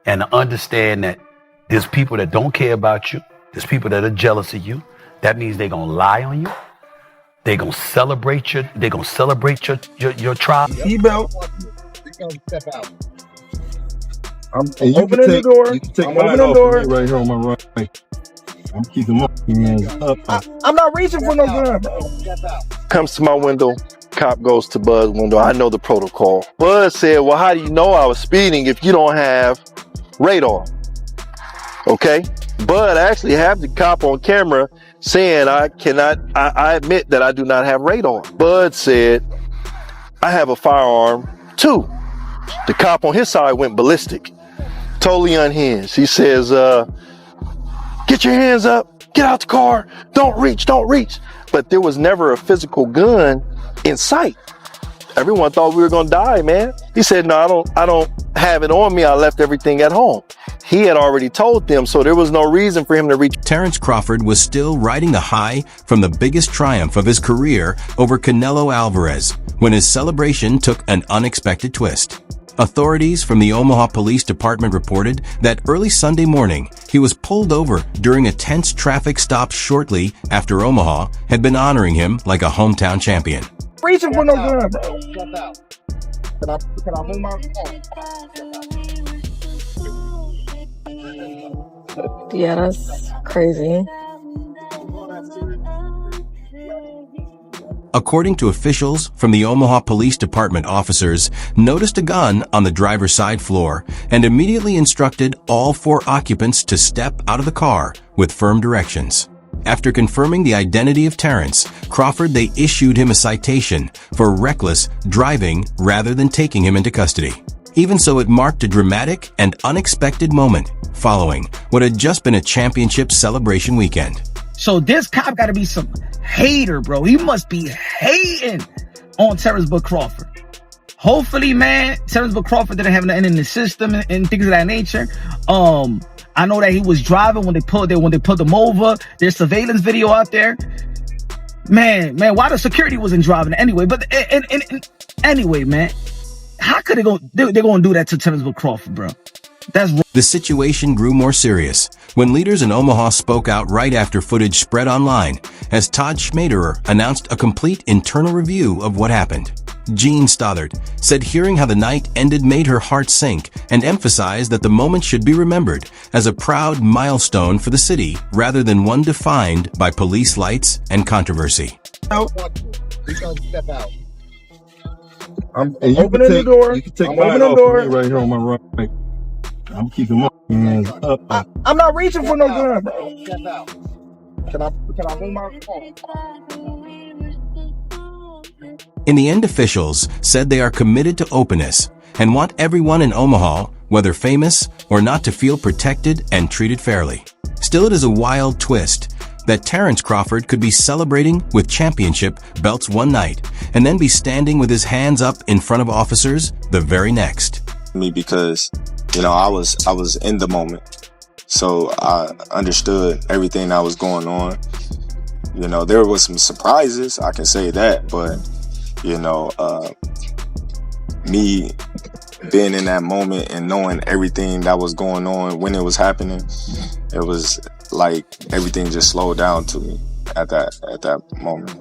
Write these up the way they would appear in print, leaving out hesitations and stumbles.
and to understand that there's people that don't care about you. There's people that are jealous of you. That means they're going to lie on you. They're going to celebrate your trial. Seatbelt. Step out. I'm opening the door. You can take I'm mine opening the off door. of me right here on my right. I'm keeping my hands up. I'm not reaching for no gun, bro. Comes to my window. Cop goes to Bud's window. I know the protocol. Bud said, well, how do you know I was speeding if you don't have radar? Okay. Bud actually have the cop on camera saying I admit that I do not have radar. Bud said, I have a firearm too. The cop on his side went ballistic, totally unhinged. He says, get your hands up, get out the car, don't reach. But there was never a physical gun in sight. Everyone thought we were gonna die, man. He said, no, I don't have it on me. I left everything at home. He had already told them, so there was no reason for him to reach. Terence Crawford was still riding the high from the biggest triumph of his career over Canelo Alvarez when his celebration took an unexpected twist. Authorities from the Omaha Police Department reported that early Sunday morning, he was pulled over during a tense traffic stop shortly after Omaha had been honoring him like a hometown champion. Reaching for no gun, bro. Step out. Can I move my phone? Yeah, that's crazy. According to officials from the Omaha Police Department, officers noticed a gun on the driver's side floor and immediately instructed all 4 occupants to step out of the car with firm directions. After confirming the identity of Terence Crawford, they issued him a citation for reckless driving rather than taking him into custody. Even so, it marked a dramatic and unexpected moment following what had just been a championship celebration weekend. So this cop got to be some hater, bro. He must be hating on Terence Crawford. Hopefully, man, Terence Crawford didn't have nothing in the system and things of that nature. I know that he was driving when they pulled them over. There's surveillance video out there. Man, why the security wasn't driving anyway? But anyway, man, how could they're going to do that to Terence Crawford, bro? That's wrong. The situation grew more serious when leaders in Omaha spoke out right after footage spread online as Todd Schmaderer announced a complete internal review of what happened. Jean Stothard said hearing how the night ended made her heart sink and emphasized that the moment should be remembered as a proud milestone for the city rather than one defined by police lights and controversy. Step out. I'm opening the door. You can take I'm mine opening the off door. of me right here on my right. I'm keeping my hands up. I'm not reaching for no gun, bro. Step out. Can I move my phone? In the end, officials said they are committed to openness and want everyone in Omaha, whether famous or not, to feel protected and treated fairly. Still, it is a wild twist that Terence Crawford could be celebrating with championship belts one night and then be standing with his hands up in front of officers the very next. Me because, I was in the moment. So I understood everything that was going on. There was some surprises, I can say that, but me being in that moment and knowing everything that was going on when it was happening, it was like everything just slowed down to me at that moment.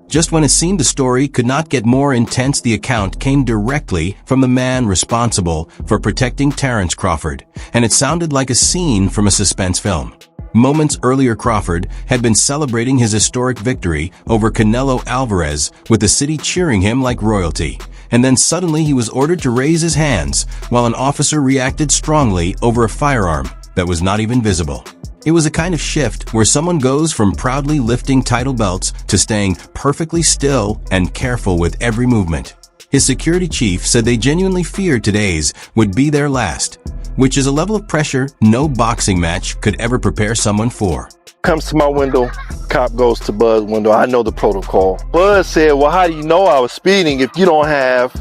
Just when it seemed the story could not get more intense, the account came directly from the man responsible for protecting Terence Crawford, and it sounded like a scene from a suspense film. Moments earlier, Crawford had been celebrating his historic victory over Canelo Alvarez, with the city cheering him like royalty. And then suddenly he was ordered to raise his hands while an officer reacted strongly over a firearm that was not even visible. It was a kind of shift where someone goes from proudly lifting title belts to staying perfectly still and careful with every movement. His security chief said they genuinely feared today's would be their last, which is a level of pressure no boxing match could ever prepare someone for. Comes to my window. Cop goes to Bud's window. I know the protocol. Bud said, well, how do you know I was speeding if you don't have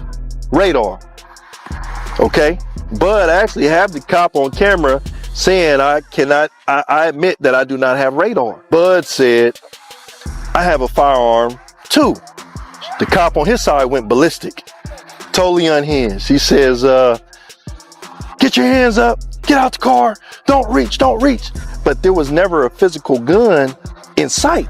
radar? Okay. Bud actually have the cop on camera saying I admit that I do not have radar. Bud said, I have a firearm too. The cop on his side went ballistic, totally unhinged. He says, get your hands up, get out the car, don't reach. But there was never a physical gun in sight.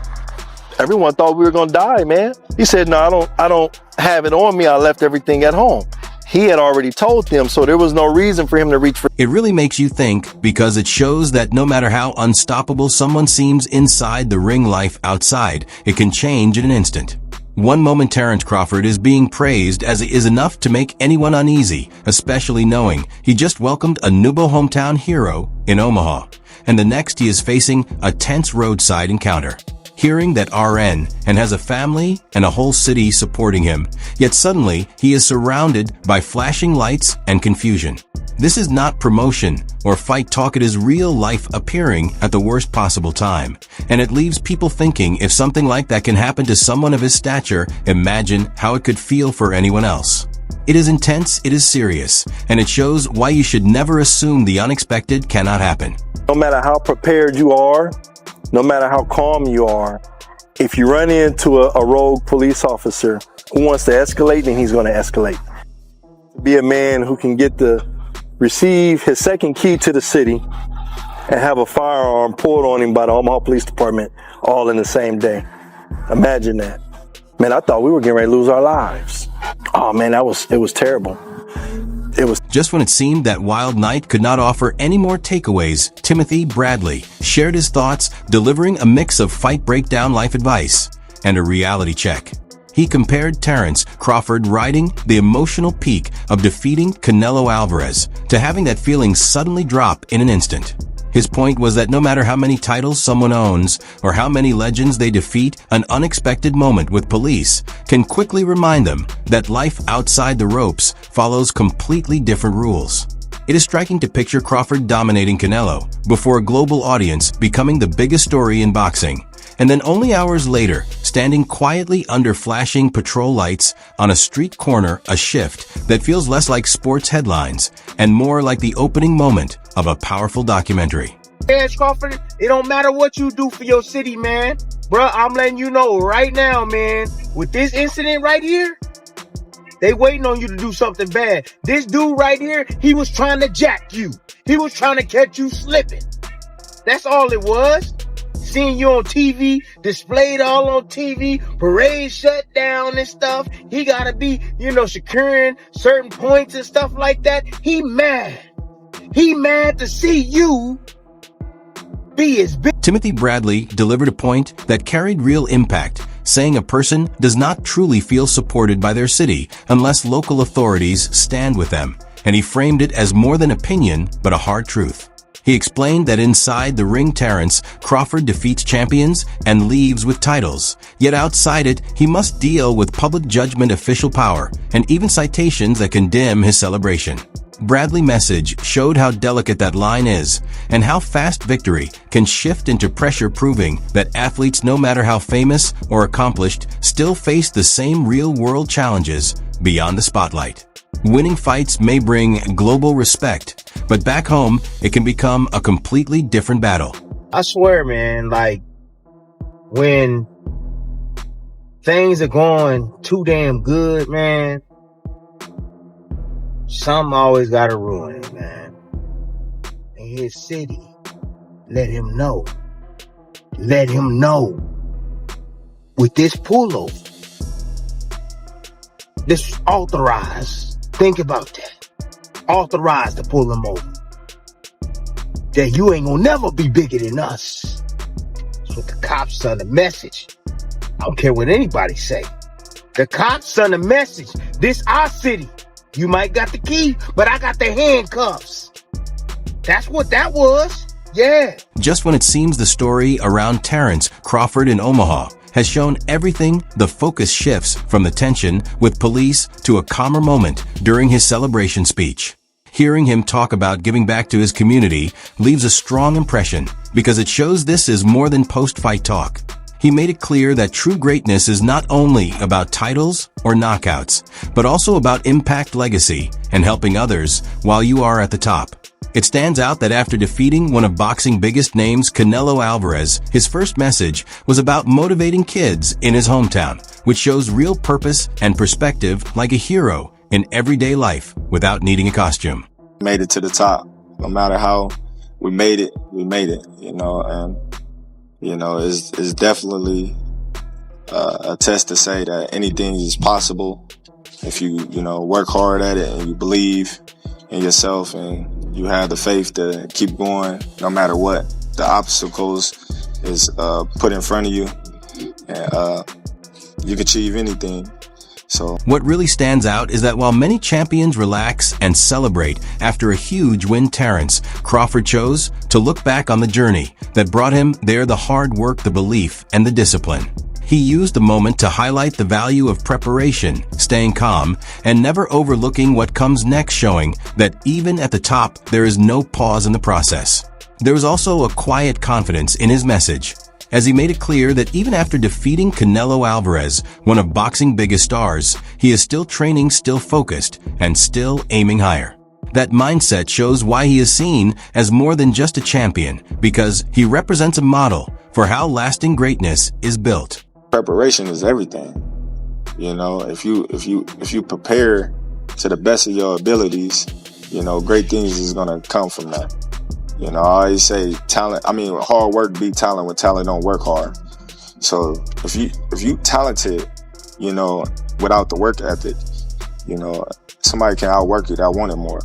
Everyone thought we were gonna die, man. He said, no, I don't have it on me. I left everything at home. He had already told them, so there was no reason for him to reach for. It really makes you think because it shows that no matter how unstoppable someone seems inside the ring life outside, it can change in an instant. One moment Terence Crawford is being praised as it is enough to make anyone uneasy, especially knowing he just welcomed a Nubo hometown hero in Omaha. And the next he is facing a tense roadside encounter. Hearing that RN and has a family and a whole city supporting him, yet suddenly he is surrounded by flashing lights and confusion. This is not promotion or fight talk, it is real life appearing at the worst possible time. And it leaves people thinking if something like that can happen to someone of his stature, imagine how it could feel for anyone else. It is intense, it is serious, and it shows why you should never assume the unexpected cannot happen. No matter how prepared you are, no matter how calm you are, if you run into a rogue police officer who wants to escalate, then he's going to escalate. Be a man who can receive his second key to the city and have a firearm pulled on him by the Omaha Police Department all in the same day. Imagine that. Man, I thought we were getting ready to lose our lives. Oh man, it was terrible. Just when it seemed that wild night could not offer any more takeaways, Timothy Bradley shared his thoughts, delivering a mix of fight breakdown life advice and a reality check. He compared Terence Crawford riding the emotional peak of defeating Canelo Alvarez to having that feeling suddenly drop in an instant. His point was that no matter how many titles someone owns or how many legends they defeat, an unexpected moment with police can quickly remind them that life outside the ropes follows completely different rules. It is striking to picture Crawford dominating Canelo before a global audience, becoming the biggest story in boxing, and then only hours later, standing quietly under flashing patrol lights on a street corner, a shift that feels less like sports headlines and more like the opening moment of a powerful documentary. Terence Crawford, it don't matter what you do for your city, man. Bruh, I'm letting you know right now, man, with this incident right here, they waiting on you to do something bad. This dude right here, he was trying to jack you. He was trying to catch you slipping. That's all it was. Seeing you on TV, displayed all on TV, parade shut down and stuff. He gotta be, securing certain points and stuff like that. He mad. He mad to see you be his big. Timothy Bradley delivered a point that carried real impact, saying a person does not truly feel supported by their city unless local authorities stand with them, and he framed it as more than opinion but a hard truth. He explained that inside the ring, Terence Crawford defeats champions and leaves with titles. Yet outside it, he must deal with public judgment, official power, and even citations that condemn his celebration. Bradley's message showed how delicate that line is and how fast victory can shift into pressure, proving that athletes, no matter how famous or accomplished, still face the same real-world challenges beyond the spotlight. Winning fights may bring global respect, but back home, it can become a completely different battle. I swear, man, when things are going too damn good, man, something always gotta ruin it, man. And his city, let him know. Let him know. With this pullover, this is authorized. Think about that. Authorized to pull him over. That you ain't gonna never be bigger than us. That's what the cops send a message. I don't care what anybody say. The cops send a message. This our city. You might got the key, but I got the handcuffs. That's what that was. Yeah. Just when it seems the story around Terence Crawford in Omaha has shown everything, the focus shifts from the tension with police to a calmer moment during his celebration speech. Hearing him talk about giving back to his community leaves a strong impression because it shows this is more than post-fight talk. He made it clear that true greatness is not only about titles or knockouts, but also about impact, legacy, and helping others while you are at the top. It stands out that after defeating one of boxing's biggest names, Canelo Alvarez, his first message was about motivating kids in his hometown, which shows real purpose and perspective, like a hero in everyday life without needing a costume. made it to the top. No matter how we made it, you know, and, you know, it's definitely a test to say that anything is possible if you, you know, work hard at it and you believe in yourself and you have the faith to keep going no matter what the obstacles is put in front of you, and you can achieve anything. So what really stands out is that while many champions relax and celebrate after a huge win, Terence Crawford chose to look back on the journey that brought him there, the hard work, the belief, and the discipline. He used the moment to highlight the value of preparation, staying calm, and never overlooking what comes next, showing that even at the top, there is no pause in the process. There was also a quiet confidence in his message, as he made it clear that even after defeating Canelo Alvarez, one of boxing's biggest stars, he is still training, still focused, and still aiming higher. That mindset shows why he is seen as more than just a champion, because he represents a model for how lasting greatness is built. Preparation is everything. You know, if you prepare to the best of your abilities, you know, great things is gonna come from that. You know, I always say hard work beat talent when talent don't work hard. So if you talented, you know, without the work ethic, you know, somebody can outwork you that want it more.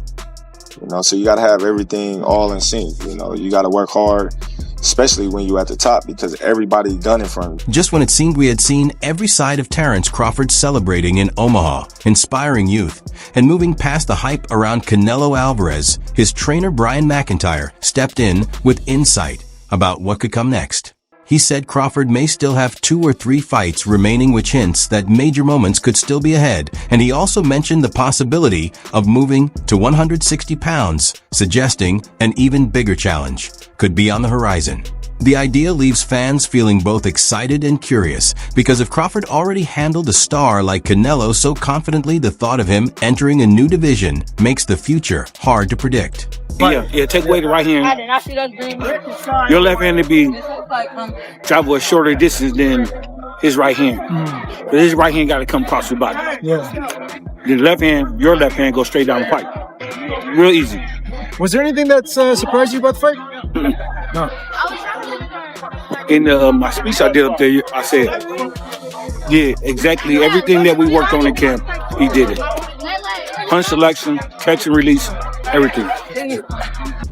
You know, so you gotta have everything all in sync. You know, you gotta work hard, especially when you're at the top, because everybody gunning from you. Just when it seemed we had seen every side of Terence Crawford celebrating in Omaha, inspiring youth, and moving past the hype around Canelo Alvarez, his trainer Brian McIntyre stepped in with insight about what could come next. He said Crawford may still have 2 or 3 fights remaining, which hints that major moments could still be ahead, and he also mentioned the possibility of moving to 160 pounds, suggesting an even bigger challenge could be on the horizon. The idea leaves fans feeling both excited and curious, because if Crawford already handled a star like Canelo so confidently, the thought of him entering a new division makes the future hard to predict. Yeah, take away the right hand. Your left hand to be travel a shorter distance than his right hand. But his right hand got to come across your body. Yeah. The left hand, your left hand goes straight down the pipe. Real easy. Was there anything that surprised you about the fight? No. In my speech I did up there, I said, yeah, exactly everything that we worked on in camp, he did it. Punch selection, catch and release, everything.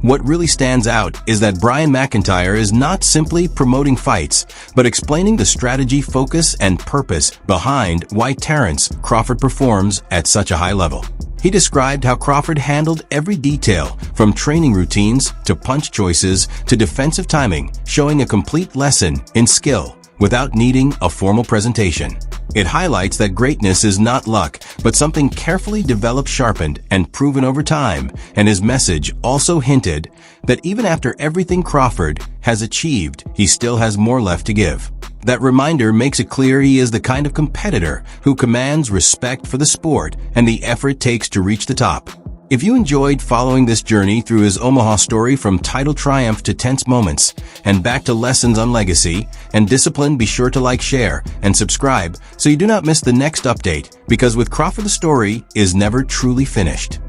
What really stands out is that Brian McIntyre is not simply promoting fights, but explaining the strategy, focus, and purpose behind why Terence Crawford performs at such a high level. He described how Crawford handled every detail, from training routines to punch choices to defensive timing, showing a complete lesson in skill without needing a formal presentation. It highlights that greatness is not luck, but something carefully developed, sharpened, and proven over time, and his message also hinted that even after everything Crawford has achieved, he still has more left to give. That reminder makes it clear he is the kind of competitor who commands respect for the sport and the effort it takes to reach the top. If you enjoyed following this journey through his Omaha story, from title triumph to tense moments and back to lessons on legacy and discipline, be sure to like, share, and subscribe so you do not miss the next update, because with Crawford, the story is never truly finished.